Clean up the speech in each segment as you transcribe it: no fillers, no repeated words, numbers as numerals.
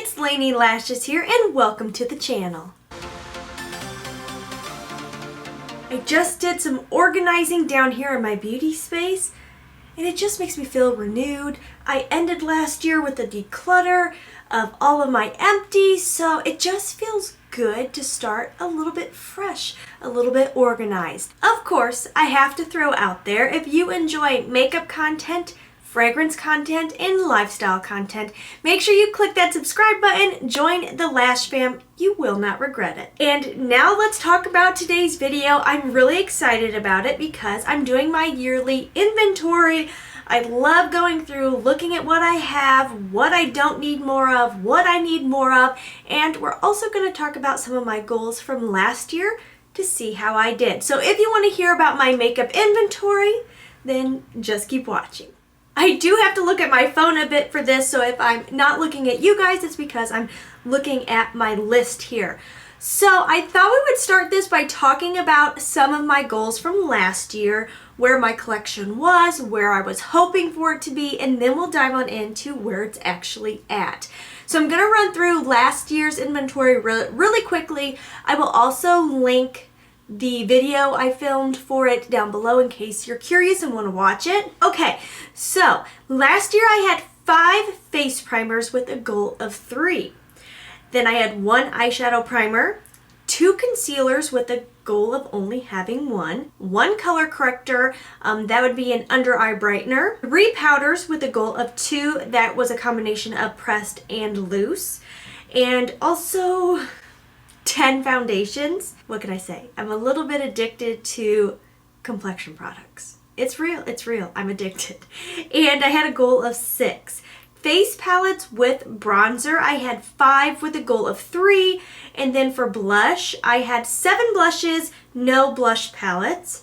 it's Laynie Lashes here and welcome to the channel. I just did some organizing down here in my beauty space and it just makes me feel renewed. I ended last year with a declutter of all of my empties, so it just feels good to start a little bit fresh, a little bit organized. Of course, I have to throw out there, if you enjoy makeup content, fragrance content, and lifestyle content, make sure you click that subscribe button, join the Lash fam, you will not regret it. And now let's talk about today's video. I'm really excited about it because I'm doing my yearly inventory. I love going through, looking at what I have, what I don't need more of, what I need more of, and we're also going to talk about some of my goals from last year to see how I did. So if you want to hear about my makeup inventory, then just keep watching. I do have to look at my phone a bit for this, so if I'm not looking at you guys, it's because I'm looking at my list here. So I thought we would start this by talking about some of my goals from last year, where my collection was, where I was hoping for it to be, and then we'll dive on into where it's actually at. So I'm going to run through last year's inventory really quickly. I will also link the video I filmed for it down below in case you're curious and want to watch it. Okay, so last year I had 5 face primers with a goal of 3. Then I had 1 eyeshadow primer, 2 concealers with a goal of only having 1 color corrector, that would be an under eye brightener, 3 powders with a goal of 2, that was a combination of pressed and loose, and also 10 foundations. What can I say? I'm a little bit addicted to complexion products. It's real, I'm addicted. And I had a goal of 6. Face palettes with bronzer, I had 5 with a goal of 3. And then for blush, I had 7 blushes, no blush palettes.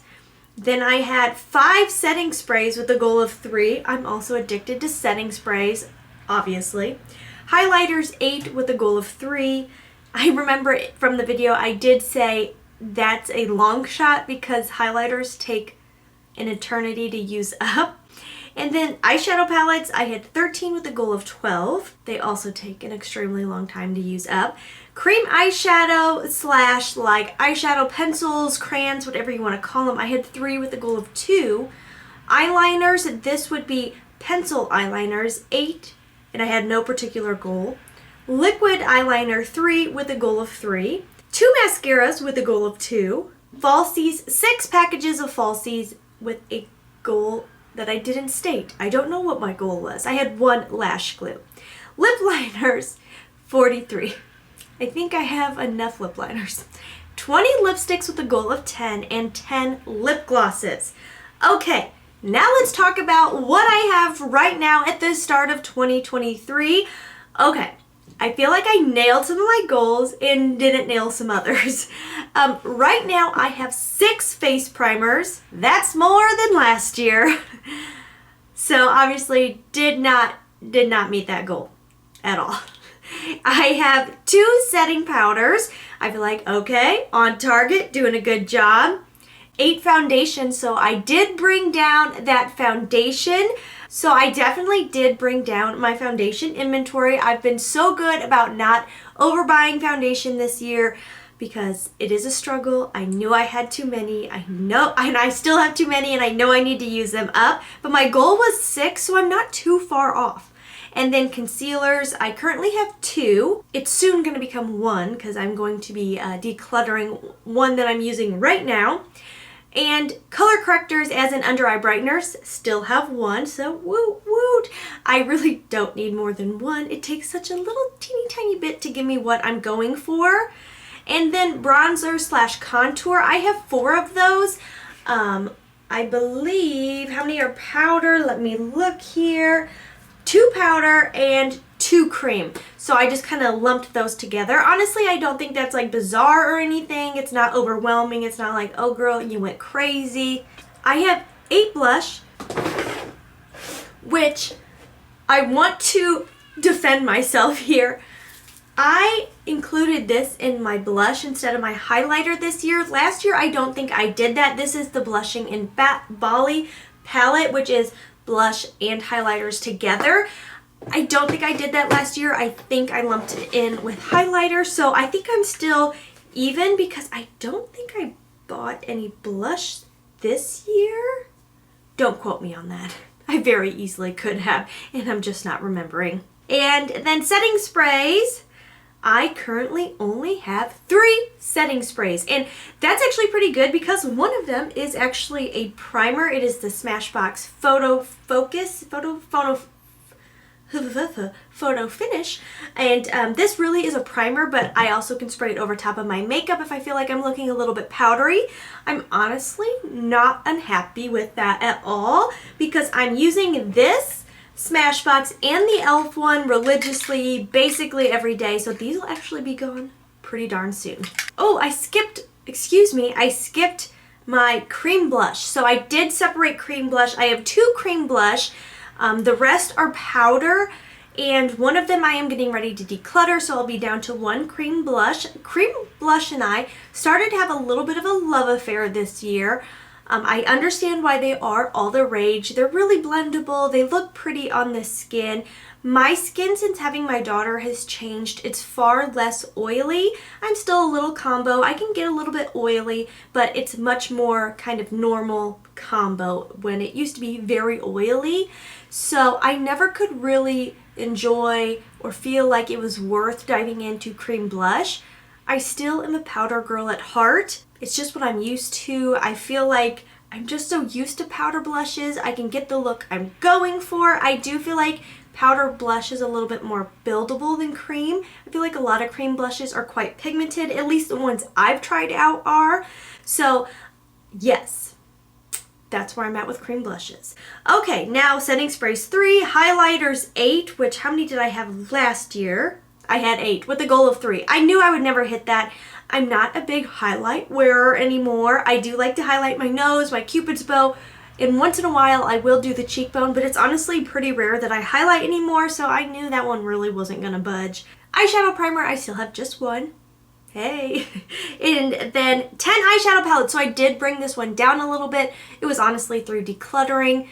Then I had 5 setting sprays with a goal of 3. I'm also addicted to setting sprays, obviously. Highlighters, 8 with a goal of 3. I remember from the video I did say that's a long shot because highlighters take an eternity to use up. And then eyeshadow palettes, I had 13 with a goal of 12. They also take an extremely long time to use up. Cream eyeshadow slash like eyeshadow pencils, crayons, whatever you want to call them, I had 3 with a goal of 2. Eyeliners, this would be pencil eyeliners, 8, and I had no particular goal. Liquid eyeliner, 3 with a goal of 3. 2 mascaras with a goal of 2. Falsies, 6 packages of falsies with a goal that I didn't state. I don't know what my goal was. I had 1 lash glue. Lip liners, 43. I think I have enough lip liners. 20 lipsticks with a goal of 10 and 10 lip glosses. Okay, now let's talk about what I have right now at the start of 2023. Okay. I feel like I nailed some of my goals and didn't nail some others. Right now I have 6 face primers. That's more than last year. So obviously did not meet that goal at all. I have 2 setting powders. I feel like, okay, on target, doing a good job. 8 foundations, so I did bring down that foundation. So I definitely did bring down my foundation inventory. I've been so good about not overbuying foundation this year because it is a struggle. I knew I had too many. I know, and I still have too many, and I know I need to use them up. But my goal was 6, so I'm not too far off. And then concealers, I currently have 2. It's soon going to become 1 because I'm going to be decluttering one that I'm using right now. And color correctors, as in under eye brighteners, still have 1, so woot woot. I really don't need more than 1. It takes such a little teeny tiny bit to give me what I'm going for. And then bronzer slash contour, I have 4 of those. I believe, how many are powder? Let me look here. 2 powder and 2 cream. So I just kind of lumped those together. Honestly, I don't think that's like bizarre or anything. It's not overwhelming. It's not like, oh girl, you went crazy. I have 8 blush, which I want to defend myself here. I included this in my blush instead of my highlighter this year. Last year, I don't think I did that. This is the Blushing in Bali palette, which is blush and highlighters together. I don't think I did that last year. I think I lumped it in with highlighter. So I think I'm still even because I don't think I bought any blush this year. Don't quote me on that. I very easily could have, and I'm just not remembering. And then setting sprays. I currently only have 3 setting sprays, and that's actually pretty good because one of them is actually a primer. It is the Smashbox Photo Finish, and this really is a primer, but I also can spray it over top of my makeup if I feel like I'm looking a little bit powdery. I'm honestly not unhappy with that at all because I'm using this Smashbox and the e.l.f. one religiously, basically every day, so these will actually be gone pretty darn soon. Oh, I skipped my cream blush. So I did separate cream blush. I have 2 cream blush. The rest are powder, and one of them I am getting ready to declutter, so I'll be down to 1 cream blush. Cream blush and I started to have a little bit of a love affair this year. I understand why they are all the rage. They're really blendable. They look pretty on the skin. My skin, since having my daughter, has changed. It's far less oily. I'm still a little combo. I can get a little bit oily, but it's much more kind of normal combo when it used to be very oily. So I never could really enjoy or feel like it was worth diving into cream blush. I still am a powder girl at heart. It's just what I'm used to. I feel like I'm just so used to powder blushes. I can get the look I'm going for. I do feel like powder blush is a little bit more buildable than cream. I feel like a lot of cream blushes are quite pigmented. At least the ones I've tried out are. So yes, that's where I'm at with cream blushes. Okay, now setting sprays 3, highlighters 8, which how many did I have last year? I had 8 with a goal of 3. I knew I would never hit that. I'm not a big highlight wearer anymore. I do like to highlight my nose, my cupid's bow, and once in a while I will do the cheekbone, but it's honestly pretty rare that I highlight anymore, so I knew that one really wasn't gonna budge. Eyeshadow primer, I still have just 1. Hey. And then 10 eyeshadow palettes, so I did bring this one down a little bit. It was honestly through decluttering.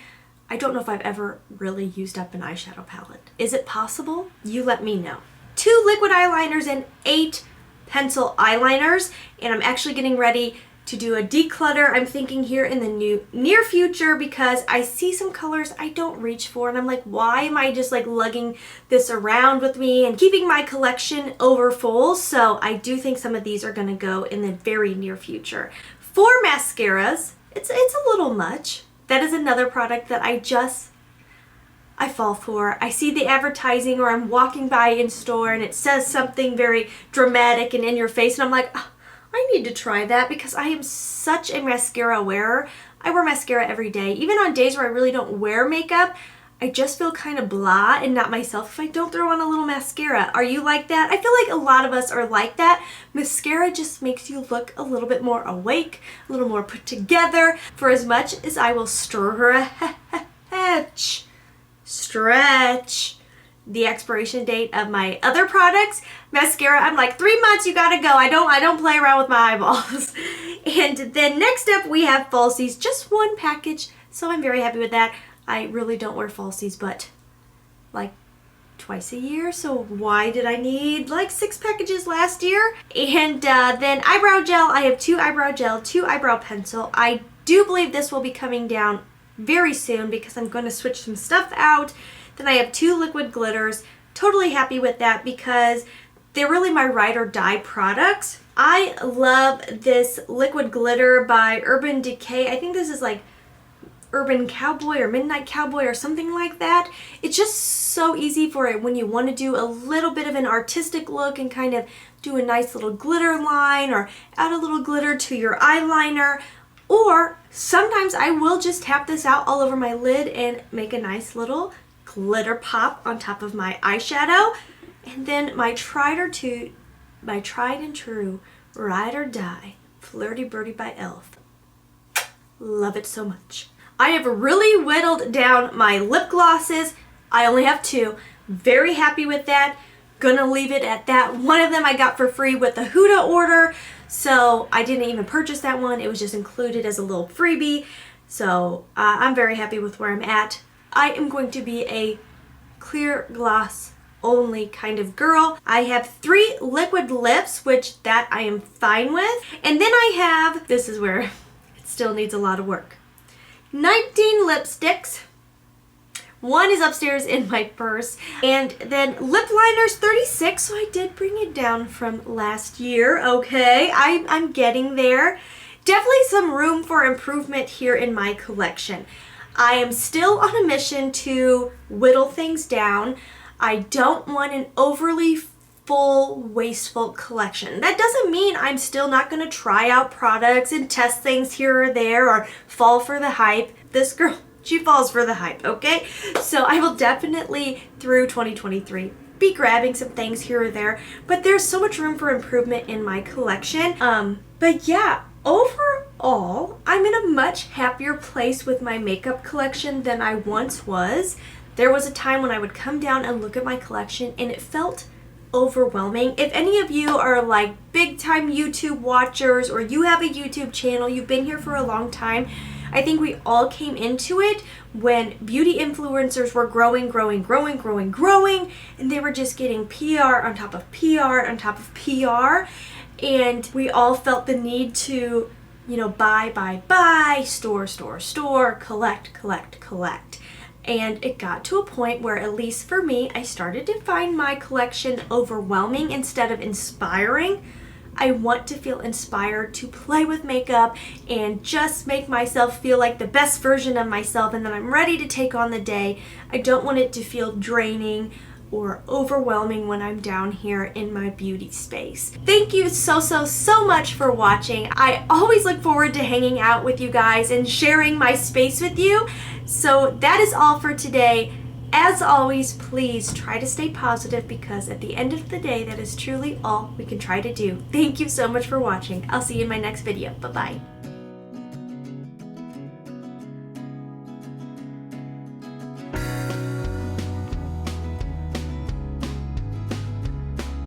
I don't know if I've ever really used up an eyeshadow palette. Is it possible? You let me know. 2 liquid eyeliners and 8 pencil eyeliners, and I'm actually getting ready to do a declutter. I'm thinking here in the near future because I see some colors I don't reach for, and I'm like, why am I just like lugging this around with me and keeping my collection over full? So I do think some of these are going to go in the very near future. For mascaras, it's a little much. That is another product that I fall for. I see the advertising or I'm walking by in store and it says something very dramatic and in your face, and I'm like, oh, I need to try that because I am such a mascara wearer. I wear mascara every day. Even on days where I really don't wear makeup, I just feel kind of blah and not myself if I don't throw on a little mascara. Are you like that? I feel like a lot of us are like that. Mascara just makes you look a little bit more awake, a little more put together. For as much as I will stretch the expiration date of my other products, mascara, I'm like 3 months, you gotta go. I don't play around with my eyeballs. And then next up we have falsies, just 1 package, so I'm very happy with that. I really don't wear falsies but like twice a year, so why did I need like 6 packages last year? And then eyebrow gel, I have 2 eyebrow gel, 2 eyebrow pencil. I do believe this will be coming down very soon because I'm going to switch some stuff out. Then I have 2 liquid glitters. Totally happy with that because they're really my ride or die products. I love this liquid glitter by Urban Decay. I think this is like Urban Cowboy or Midnight Cowboy or something like that. It's just so easy for it when you want to do a little bit of an artistic look and kind of do a nice little glitter line or add a little glitter to your eyeliner. Or sometimes I will just tap this out all over my lid and make a nice little glitter pop on top of my eyeshadow. And then my tried and true ride or die Flirty Birdie by e.l.f. Love it so much. I have really whittled down my lip glosses. I only have 2. Very happy with that. Gonna leave it at that. One of them I got for free with the Huda order, so I didn't even purchase that one. It was just included as a little freebie. So I'm very happy with where I'm at. I am going to be a clear gloss only kind of girl. I have 3 liquid lips, which that I am fine with. And then I have, this is where it still needs a lot of work, 19 lipsticks. 1 is upstairs in my purse. And then lip liners, 36, so I did bring it down from last year, okay? I'm getting there. Definitely some room for improvement here in my collection. I am still on a mission to whittle things down. I don't want an overly full, wasteful collection. That doesn't mean I'm still not going to try out products and test things here or there or fall for the hype. This girl, she falls for the hype, okay? So I will definitely, through 2023, be grabbing some things here or there, but there's so much room for improvement in my collection. But yeah, overall, I'm in a much happier place with my makeup collection than I once was. There was a time when I would come down and look at my collection and it felt overwhelming. If any of you are like big time YouTube watchers or you have a YouTube channel, you've been here for a long time, I think we all came into it when beauty influencers were growing, and they were just getting PR on top of PR on top of PR, and we all felt the need to, you know, buy, store, collect. And it got to a point where, at least for me, I started to find my collection overwhelming instead of inspiring. I want to feel inspired to play with makeup and just make myself feel like the best version of myself, and then I'm ready to take on the day. I don't want it to feel draining or overwhelming when I'm down here in my beauty space. Thank you so much for watching. I always look forward to hanging out with you guys and sharing my space with you. So that is all for today. As always, please try to stay positive, because at the end of the day, that is truly all we can try to do. Thank you so much for watching. I'll see you in my next video. Bye-bye.